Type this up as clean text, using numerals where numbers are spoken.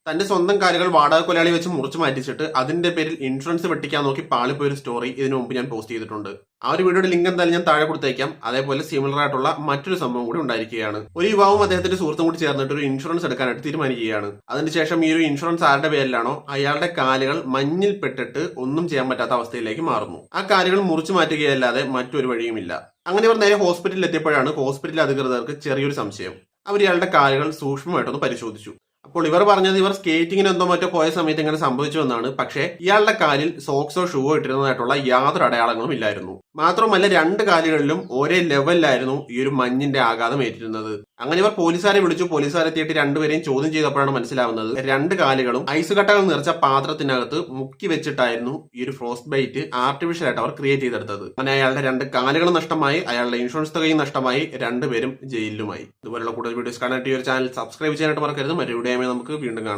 തന്റെ സ്വന്തം കാലുകൾ വാടക കൊലയാളി വെച്ച് മുറിച്ചു മാറ്റിച്ചിട്ട് അതിന്റെ പേരിൽ ഇൻഷുറൻസ് വെട്ടിക്കാൻ നോക്കി പാളിപ്പോയൊരു സ്റ്റോറി ഇതിനു മുമ്പ് ഞാൻ പോസ്റ്റ് ചെയ്തിട്ടുണ്ട്. ആ ഒരു വീഡിയോയുടെ ലിങ്ക് എന്തായാലും ഞാൻ താഴെ കൊടുത്തേക്കാം. അതേപോലെ സിമിലർ ആയിട്ടുള്ള മറ്റൊരു സംഭവം കൂടി ഉണ്ടായിരിക്കുകയാണ്. ഒരു യുവാവും അദ്ദേഹത്തിന്റെ സുഹൃത്തും കൂടി ചേർന്നിട്ട് ഒരു ഇൻഷുറൻസ് എടുക്കാനായിട്ട് തീരുമാനിക്കുകയാണ്. അതിനുശേഷം ഈ ഒരു ഇൻഷുറൻസ് ആരുടെ പേരിലാണോ അയാളുടെ കാലുകൾ മഞ്ഞിൽ പെട്ടിട്ട് ഒന്നും ചെയ്യാൻ പറ്റാത്ത അവസ്ഥയിലേക്ക് മാറുന്നു. ആ കാലുകൾ മുറിച്ചു മാറ്റുകയല്ലാതെ മറ്റൊരു വഴിയുമില്ല. അങ്ങനെ ഇവർ നേരെ ഹോസ്പിറ്റലിൽ എത്തിയപ്പോഴാണ് ഹോസ്പിറ്റൽ അധികൃതർക്ക് ചെറിയൊരു സംശയം. അവർ ഇയാളുടെ കാലുകൾ സൂക്ഷ്മമായിട്ടൊന്ന് പരിശോധിച്ചു. അപ്പോൾ ഇവർ പറഞ്ഞത് ഇവർ സ്കേറ്റിങ്ങിന് എന്തോ മറ്റോ പോയ സമയത്ത് ഇങ്ങനെ സംഭവിച്ചു എന്നാണ്. പക്ഷേ ഇയാളുടെ കാലിൽ സോക്സോ ഷൂവോ ഇട്ടിരുന്നതായിട്ടുള്ള യാതൊരു അടയാളങ്ങളും ഇല്ലായിരുന്നു. മാത്രമല്ല രണ്ട് കാലുകളിലും ഒരേ ലെവലിലായിരുന്നു ഈ ഒരു മഞ്ഞിന്റെ ആഘാതം ഏറ്റിരുന്നത്. അങ്ങനെ ഇവർ പോലീസുകാരെ വിളിച്ചു. പോലീസുകാരെത്തിയിട്ട് രണ്ടുപേരെയും ചോദ്യം ചെയ്തപ്പോഴാണ് മനസ്സിലാവുന്നത് രണ്ട് കാലുകളും ഐസ് കട്ടകൾ നിറച്ച പാത്രത്തിനകത്ത് മുക്കി വെച്ചിട്ടായിരുന്നു ഈ ഒരു ഫ്രോസ്റ്റ് ബൈറ്റ് ആർട്ടിഫിഷ്യൽ ആയിട്ട് അവർ ക്രിയേറ്റ് ചെയ്തെടുത്തത്. അങ്ങനെ അയാളുടെ രണ്ട് കാലുകളും നഷ്ടമായി, അയാളുടെ ഇൻഷുറൻസ് തുകയും നഷ്ടമായി, രണ്ടുപേരും ജയിലിലുമായി. ഇതുപോലുള്ള കൂടുതൽ വീഡിയോസ് കാണാനായിട്ട് ഈ ഒരു ചാനൽ സബ്സ്ക്രൈബ് ചെയ്യാനായിട്ട് മറക്കരുത്. മറ്റൊരു വീഡിയോ നമുക്ക് വീണ്ടും കാണാം.